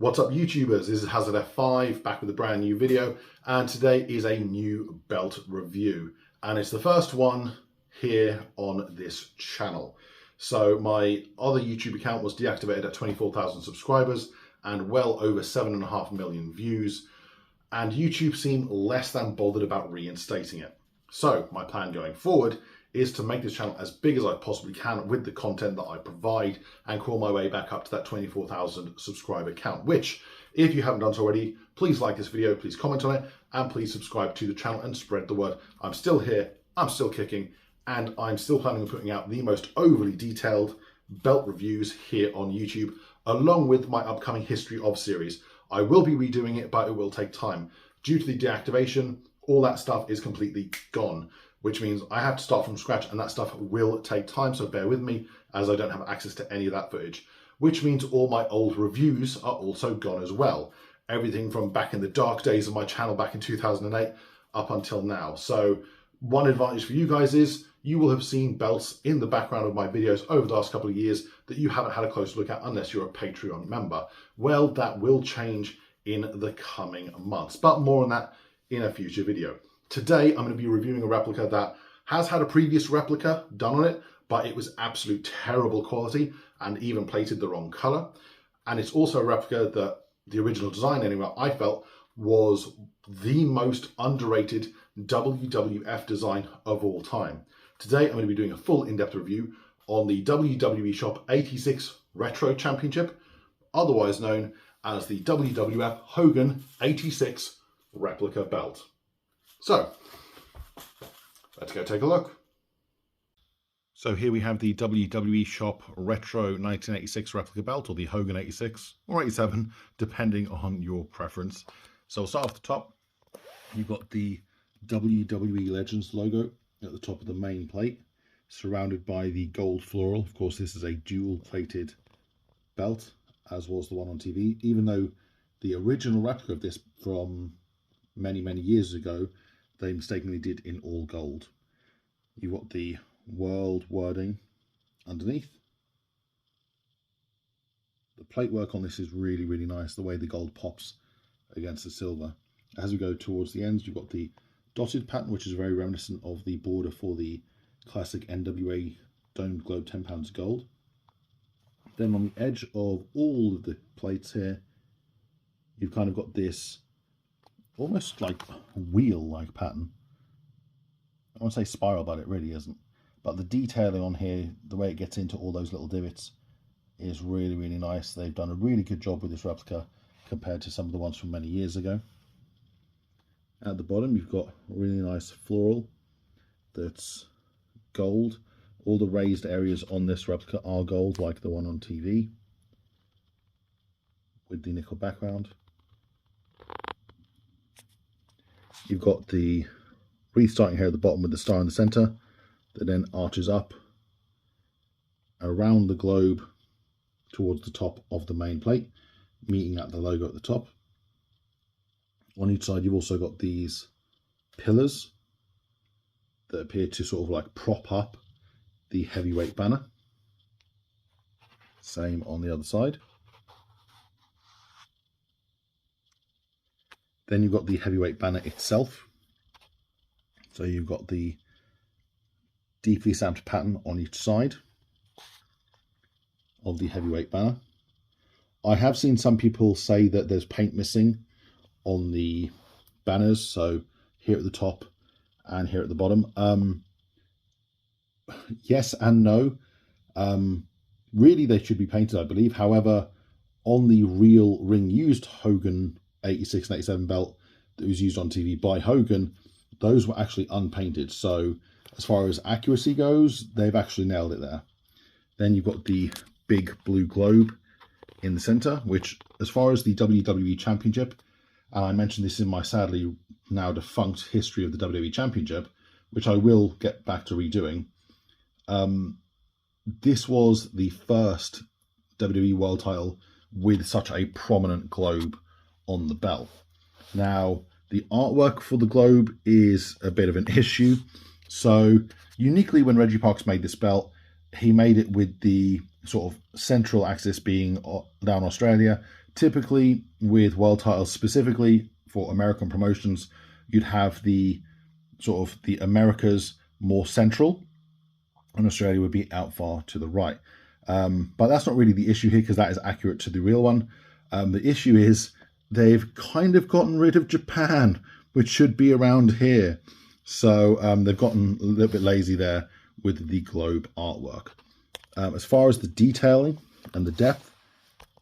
What's up YouTubers, this is HazardF5 back with a brand new video, and today is a new belt review, and it's the first one here on this channel. So my other YouTube account was deactivated at 24,000 subscribers and well over 7.5 million views, and YouTube seemed less than bothered about reinstating it. So my plan going forward is to make this channel as big as I possibly can with the content that I provide and crawl my way back up to that 24,000 subscriber count, which, if you haven't done so already, please like this video, please comment on it, and please subscribe to the channel and spread the word. I'm still here, I'm still kicking, and I'm still planning on putting out the most overly detailed belt reviews here on YouTube, along with my upcoming History of series. I will be redoing it, but it will take time. Due to the deactivation, all that stuff is completely gone, which means I have to start from scratch, and that stuff will take time, so bear with me as I don't have access to any of that footage, which means all my old reviews are also gone as well. Everything from back in the dark days of my channel back in 2008 up until now. So one advantage for you guys is you will have seen belts in the background of my videos over the last couple of years that you haven't had a close look at unless you're a Patreon member. Well, that will change in the coming months, but more on that in a future video. Today, I'm going to be reviewing a replica that has had a previous replica done on it, but it was absolute terrible quality and even plated the wrong color. And it's also a replica that the original design, anyway, I felt was the most underrated WWF design of all time. Today, I'm going to be doing a full in-depth review on the WWEShop 86 Retro Championship, otherwise known as the WWF Hogan 86 Replica Belt. So, let's go take a look. So here we have the WWEShop Retro 1986 Replica Belt, or the Hogan 86 or 87, depending on your preference. So we'll start off the top. You've got the WWE Legends logo at the top of the main plate, surrounded by the gold floral. Of course, this is a dual-plated belt, as was the one on TV, even though the original replica of this from many years ago, they mistakenly did in all gold. You've got the world wording underneath. The plate work on this is really nice, the way the gold pops against the silver. As we go towards the ends, you've got the dotted pattern, which is very reminiscent of the border for the classic NWA domed globe 10 pounds gold. Then on the edge of all of the plates here, you've kind of got this almost like wheel-like pattern. I won't say spiral, but it really isn't. But the detailing on here, the way it gets into all those little divots, is really nice. They've done a really good job with this replica compared to some of the ones from many years ago. At the bottom, you've got a really nice floral that's gold. All the raised areas on this replica are gold, like the one on TV, with the nickel background. You've got the wreath starting here at the bottom with the star in the center that then arches up around the globe towards the top of the main plate, meeting at the logo at the top. On each side, you've also got these pillars that appear to sort of like prop up the heavyweight banner. Same on the other side. Then you've got the heavyweight banner itself. So you've got the deeply stamped pattern on each side of the heavyweight banner. I have seen some people say that there's paint missing on the banners, so here at the top and here at the bottom. Yes and no. Really, they should be painted, I believe. However, on the real ring used Hogan 86 and 87 belt that was used on TV by Hogan, those were actually unpainted. So as far as accuracy goes, they've actually nailed it there. Then you've got the big blue globe in the center, which, as far as the WWE Championship, and I mentioned this in my sadly now defunct History of the WWE Championship, which I will get back to redoing. This was the first WWE World title with such a prominent globe on the belt. Now, the artwork for the globe is a bit of an issue. So, uniquely, when Reggie Parks made this belt, he made it with the sort of central axis being down Australia, Typically with world titles, specifically for American promotions, you'd have the sort of the Americas more central, and Australia would be out far to the right. But that's not really the issue here, because that is accurate to the real one. The issue is they've kind of gotten rid of Japan, which should be around here. So they've gotten a little bit lazy there with the globe artwork. As far as the detailing and the depth,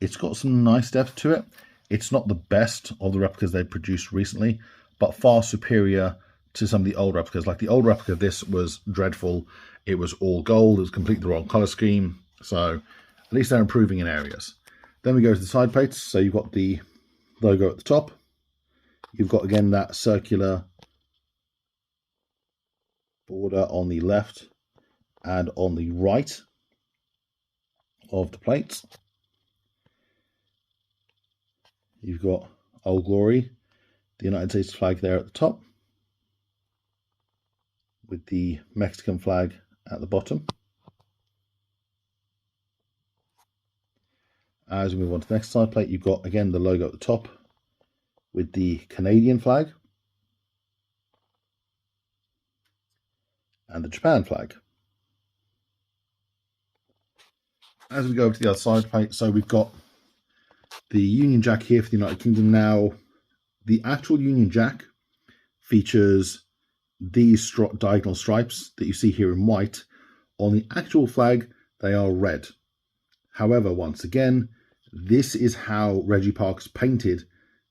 it's got some nice depth to it. It's not the best of the replicas they've produced recently, but far superior to some of the old replicas. Like the old replica of this was dreadful. It was all gold. It was completely the wrong color scheme. So at least they're improving in areas. Then we go to the side plates. So you've got the logo at the top. You've got, again, that circular border on the left and on the right of the plates. You've got Old Glory, the United States flag there at the top, with the Mexican flag at the bottom. As we move on to the next side plate, you've got, again, the logo at the top with the Canadian flag and the Japan flag. As we go over to the other side plate, so we've got the Union Jack here for the United Kingdom. Now, the actual Union Jack features these diagonal stripes that you see here in white. On the actual flag, they are red. However, once again, this is how Reggie Parks painted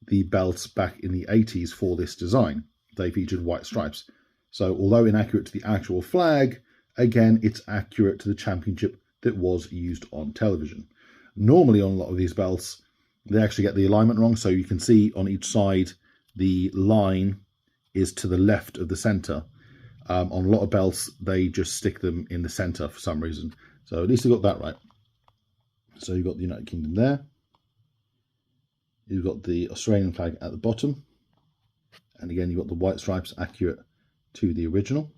the belts back in the 80s for this design. They featured white stripes. So although inaccurate to the actual flag, again, it's accurate to the championship that was used on television. Normally on a lot of these belts, they actually get the alignment wrong. So you can see on each side, the line is to the left of the center. On a lot of belts, they just stick them in the center for some reason. So at least they got that right. So you've got the United Kingdom there. You've got the Australian flag at the bottom. And again, you've got the white stripes accurate to the original.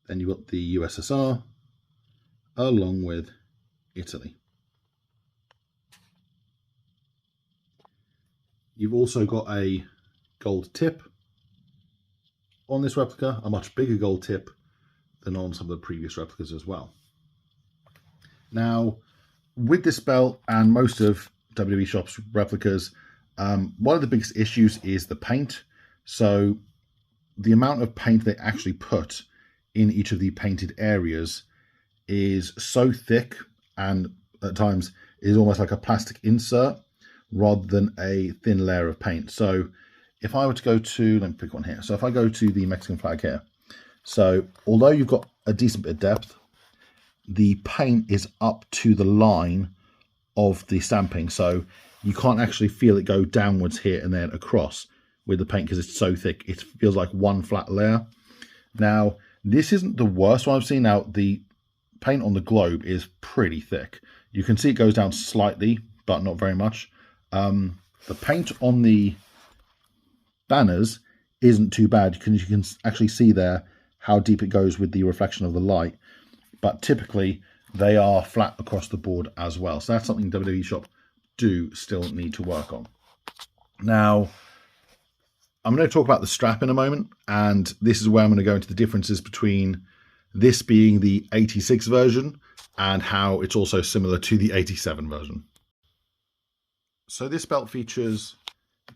Then you've got the USSR along with Italy. You've also got a gold tip on this replica, a much bigger gold tip than on some of the previous replicas as well. Now, with this belt and most of WWEShop's replicas, one of the biggest issues is the paint. So the amount of paint they actually put in each of the painted areas is so thick, and at times is almost like a plastic insert rather than a thin layer of paint. So if I were to go to, let me pick one here. So if I go to the Mexican flag here, so although you've got a decent bit of depth, the paint is up to the line of the stamping. So you can't actually feel it go downwards here and then across with the paint because it's so thick. It feels like one flat layer. Now, this isn't the worst one I've seen. Now, the paint on the globe is pretty thick. You can see it goes down slightly, but not very much. The paint on the banners isn't too bad because you can actually see there how deep it goes with the reflection of the light. But typically, they are flat across the board as well. So that's something WWEShop do still need to work on. Now, I'm going to talk about the strap in a moment, and this is where I'm going to go into the differences between this being the 86 version and how it's also similar to the 87 version. So this belt features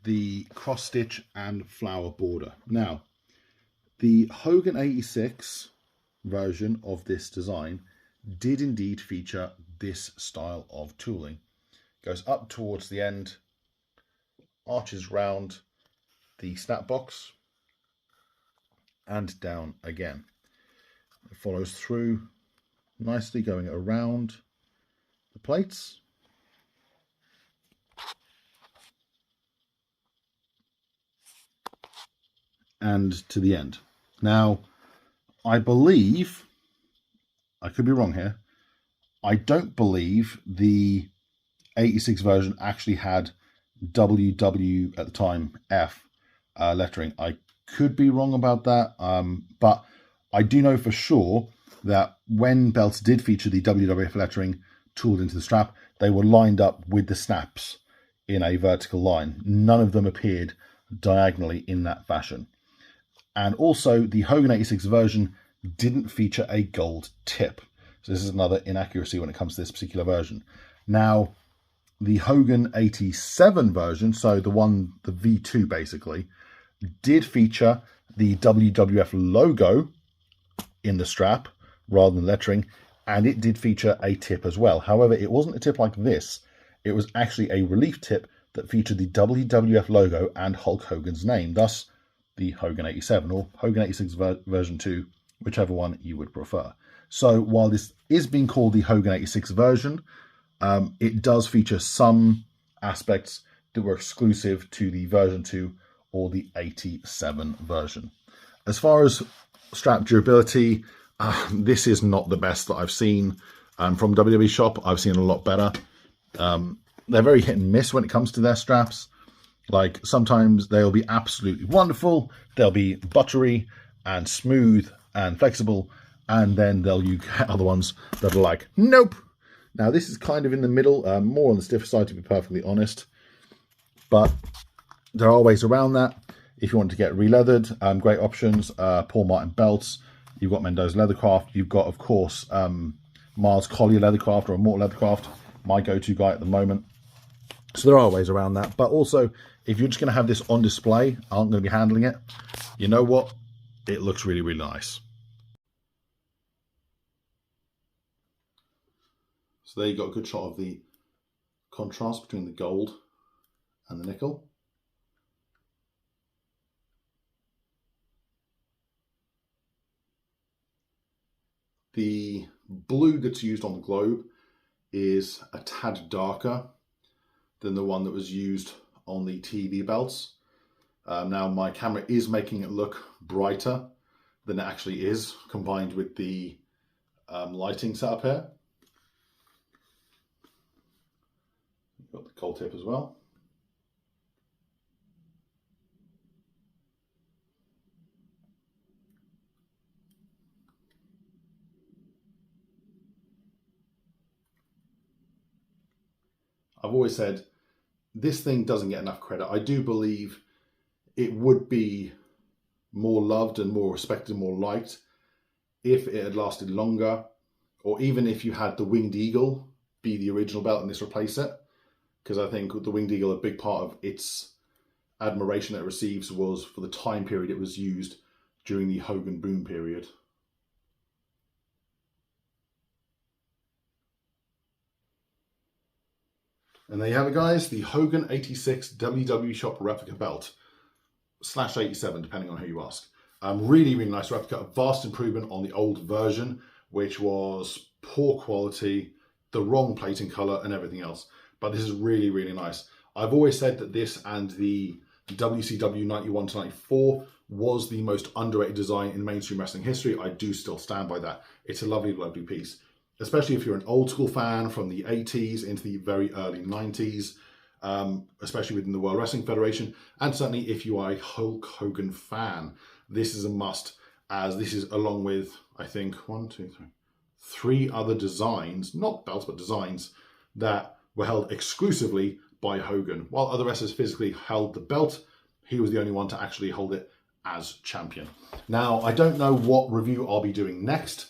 the cross stitch and flower border. Now, the Hogan 86 version of this design did indeed feature this style of tooling. It goes up towards the end, arches round the snap box, and down again. It follows through nicely, going around the plates. And to the end. Now, I believe, I could be wrong here, I don't believe the 86 version actually had WW at the time F lettering. I could be wrong about that, but I do know for sure that when belts did feature the WWF lettering tooled into the strap, they were lined up with the snaps in a vertical line. None of them appeared diagonally in that fashion. And also, the Hogan 86 version didn't feature a gold tip. So this is another inaccuracy when it comes to this particular version. Now, the Hogan 87 version, so the V2 basically, did feature the WWF logo in the strap rather than lettering, and it did feature a tip as well. However, it wasn't a tip like this. It was actually a relief tip that featured the WWF logo and Hulk Hogan's name, thus the Hogan 87 or Hogan 86 version 2, whichever one you would prefer. So while this is being called the Hogan 86 version, it does feature some aspects that were exclusive to the version 2 or the 87 version. As far as strap durability, this is not the best that I've seen from WWEShop. I've seen a lot better. They're very hit and miss when it comes to their straps. Like, sometimes they'll be absolutely wonderful, they'll be buttery and smooth and flexible, and then you get other ones that are like, nope. Now, this is kind of in the middle, more on the stiffer side, to be perfectly honest, but there are ways around that. If you want to get re-leathered, great options. Paul Martin belts, you've got Mendoza Leathercraft, you've got, of course, Mars Collier Leathercraft or Immortal Leathercraft, my go-to guy at the moment. So there are ways around that. But also, if you're just going to have this on display, aren't going to be handling it, you know what? It looks really, really nice. So there you got a good shot of the contrast between the gold and the nickel. The blue that's used on the globe is a tad darker than the one that was used on the TV belts. Now my camera is making it look brighter than it actually is, combined with the lighting setup here. Got the gold tip as well. I've always said this thing doesn't get enough credit. I do believe it would be more loved and more respected and more liked if it had lasted longer, or even if you had the Winged Eagle be the original belt and this replace it. Because I think the Winged Eagle, a big part of its admiration that it receives was for the time period it was used during the Hogan boom period. And there you have it, guys, the Hogan 86 WWEShop replica belt, /87, depending on who you ask. Really, really nice replica, a vast improvement on the old version, which was poor quality, the wrong plating color and everything else. But this is really, really nice. I've always said that this and the WCW 91 to 94 was the most underrated design in mainstream wrestling history. I do still stand by that. It's a lovely, lovely piece, especially if you're an old school fan from the 80s into the very early 90s, especially within the World Wrestling Federation. And certainly if you are a Hulk Hogan fan, this is a must, as this is along with, I think, 3 other designs, not belts, but designs that were held exclusively by Hogan. While other wrestlers physically held the belt, he was the only one to actually hold it as champion. Now, I don't know what review I'll be doing next.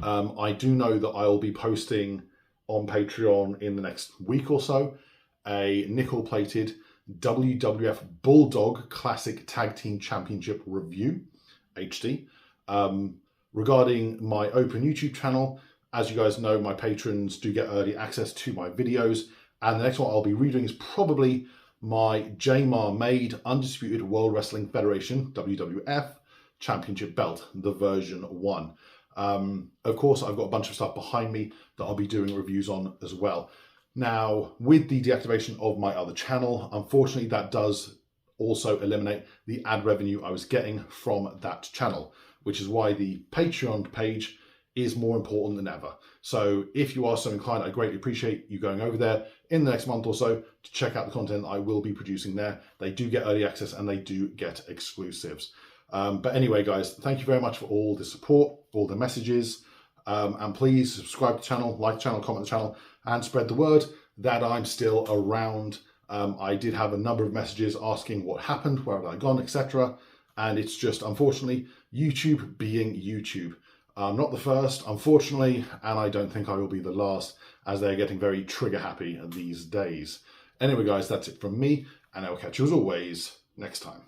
I do know that I'll be posting on Patreon in the next week or so a nickel-plated WWF Bulldog Classic Tag Team Championship review, HD. Regarding my open YouTube channel, as you guys know, my patrons do get early access to my videos, and the next one I'll be redoing is probably my JMAR made Undisputed World Wrestling Federation, WWF, Championship belt, the version 1. Of course, I've got a bunch of stuff behind me that I'll be doing reviews on as well. Now, with the deactivation of my other channel, unfortunately, that does also eliminate the ad revenue I was getting from that channel, which is why the Patreon page is more important than ever. So if you are so inclined, I greatly appreciate you going over there in the next month or so to check out the content I will be producing there. They do get early access and they do get exclusives. But anyway, guys, thank you very much for all the support, all the messages, And please subscribe to the channel, like the channel, comment the channel, and spread the word that I'm still around. I did have a number of messages asking what happened, where had I gone, etc. And it's just, unfortunately, YouTube being YouTube. I'm not the first, unfortunately, and I don't think I will be the last, as they're getting very trigger happy these days. Anyway, guys, that's it from me, and I will catch you as always next time.